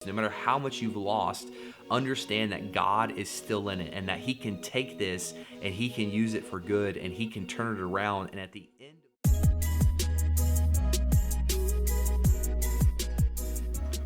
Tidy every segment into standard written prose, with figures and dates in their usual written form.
No matter how much you've lost, understand that God is still in it and that He can take this and He can use it for good and He can turn it around. And at the end,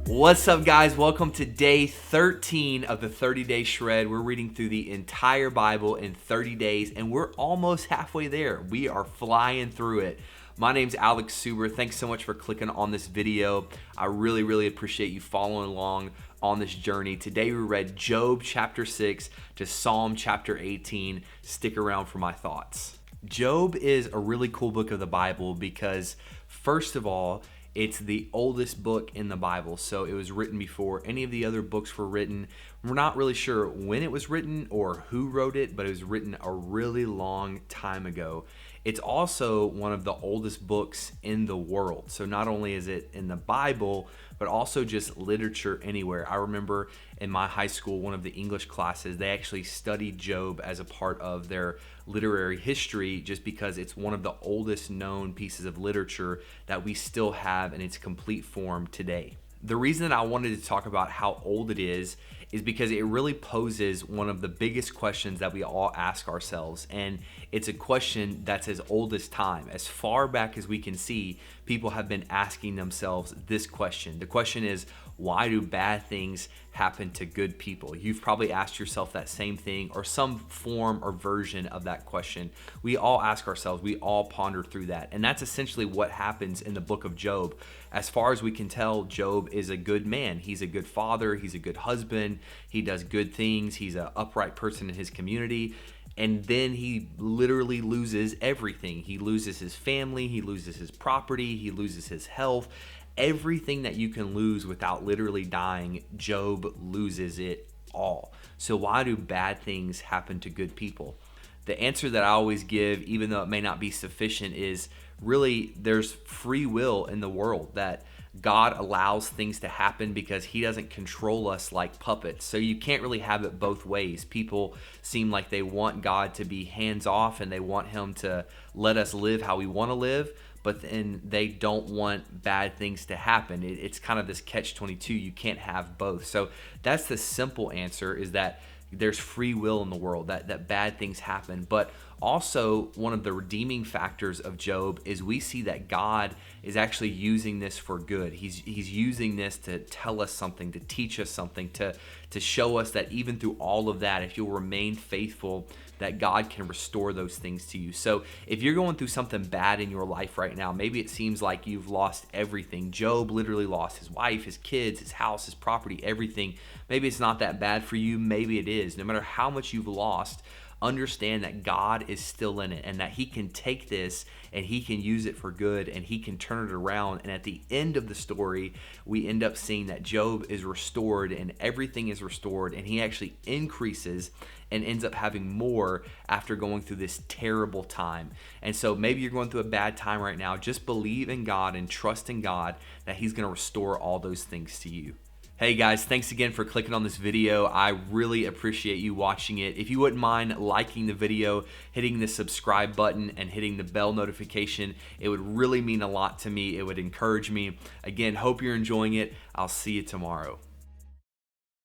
what's up, guys? Welcome to day 13 of the 30-day shred. We're reading through the entire Bible in 30 days, and we're almost halfway there. We are flying through it. My name's Alex Suber. Thanks so much for clicking on this video. I really appreciate you following along on this journey. Today we read Job chapter 6 to Psalm chapter 18. Stick around for my thoughts. Job is a really cool book of the Bible because, first of all, it's the oldest book in the Bible, so it was written before any of the other books were written. We're not really sure when it was written or who wrote it, but it was written a really long time ago. It's also one of the oldest books in the world. So not only is it in the Bible, but also just literature anywhere. I remember in my high school, one of the English classes, they actually studied Job as a part of their literary history just because it's one of the oldest known pieces of literature that we still have in its complete form today. The reason that I wanted to talk about how old it is because it really poses one of the biggest questions that we all ask ourselves. And it's a question that's as old as time. As far back as we can see, people have been asking themselves this question. The question is, why do bad things happen to good people? You've probably asked yourself that same thing or some form or version of that question. We all ask ourselves, we all ponder through that. And that's essentially what happens in the book of Job. As far as we can tell, Job is a good man. He's a good father. He's a good husband. He does good things. He's an upright person in his community. And then he literally loses everything. He loses his family. He loses his property. He loses his health. Everything that you can lose without literally dying, Job loses it all. So why do bad things happen to good people? The answer that I always give, even though it may not be sufficient, is really there's free will in the world, that God allows things to happen because He doesn't control us like puppets. So you can't really have it both ways. People seem like they want God to be hands off and they want Him to let us live how we want to live, but then they don't want bad things to happen. It's kind of this catch-22. You can't have both. So that's the simple answer, is that there's free will in the world, that bad things happen. But also, one of the redeeming factors of Job is we see that God is actually using this for good. He's using this to tell us something, to teach us something, to show us that even through all of that, if you'll remain faithful, that God can restore those things to you. So if you're going through something bad in your life right now, maybe it seems like you've lost everything. Job literally lost his wife, his kids, his house, his property, everything. Maybe it's not that bad for you. Maybe it is. No matter how much you've lost, understand that God is still in it and that He can take this and He can use it for good and He can turn it around. And at the end of the story, we end up seeing that Job is restored and everything is restored, and he actually increases and ends up having more after going through this terrible time. And so maybe you're going through a bad time right now. Just believe in God and trust in God that He's going to restore all those things to you. Hey guys, thanks again for clicking on this video. I really appreciate you watching it. If you wouldn't mind liking the video, hitting the subscribe button, and hitting the bell notification, it would really mean a lot to me. It would encourage me. Again, hope you're enjoying it. I'll see you tomorrow.